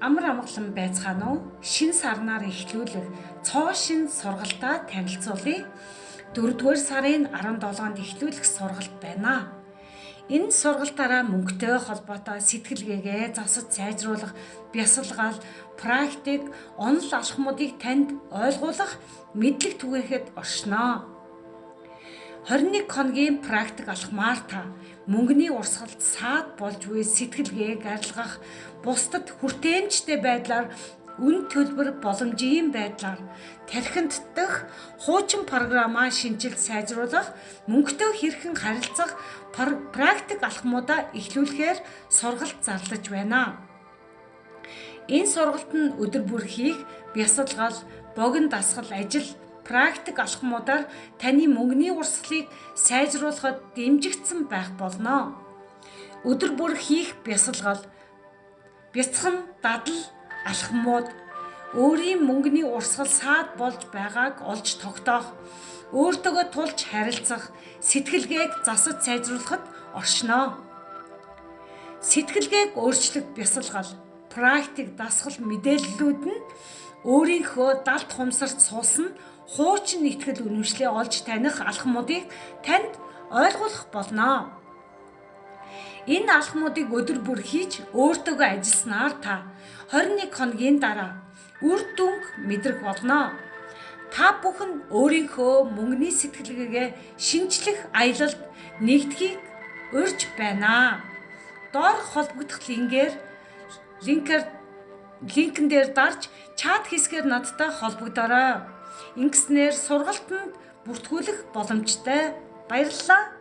Амар амгалан байцгаана уу? Шин сарнаар эхлүүлэх цоо шин сургалтаа танилцуулъя. 4-р сарын 17-нд эхлүүлэх сургалт байна. Энэ сургалтаараа мөнгөтэй холбоотой сэтгэлгээгээ засаж сайжруулах, бясалгал, практик, онол алхмуудыг танд ойлгуулах, мэдлэг түгээхэд оршино. 21 хоногийн практик алхмаар та мөнгөний урсгалд саад болж буй сэтгэлгээг арилгах, бусдад хүртээмжтэй байдлаар үн төлбөр боломжийн байдлаар тархинд дэх хуучин програмаа шинжилж сайжруулах, мөнгөтэй хэрхэн харилцах практик алхмуудаа эхлүүлэхээр сургалт зарлаж байна. Энэ сургалт нь өдөр бүр хийх бясалгал, богино дасгал ажил, практик алхмуудаар таны мөнгөний урсгалыг сайжруулахад дэмжигдсэн байх болно. Өдөр бүр хийх бясалгал, бяцхан дадал алхмууд өөрийн мөнгөний урсгал саад болж байгааг олж тогтоох, өөртөөгөө тулж харилцах, сэтгэлгээг засаж сайжруулахад оршино. Сэтгэлгээг өөрчлөх бясалгал, практик дасгал мэдээллүүд нь өөрийнхөө далд хумсарт суусан хуучин итгэл үнэмшлээ олж таних алхмуудыг танд ойлгуулах болно. Энэ алхмуудыг өдөр бүр хийж өөртөөгөө ажилласнаар та 21 хоногийн дараа үр дүнг мэдрэх болно. Та бүхэн өөрийнхөө мөнгөний сэтгэлгээгээ шинжлэх аялалд нэгдэхийг урьж байна. Доор холбогдох линкэн дээр дарж чат хэсгээр надтай холбогдорой. Ингэснээр сургалтанд бүртгүүлэх боломжтой. Баярлалаа.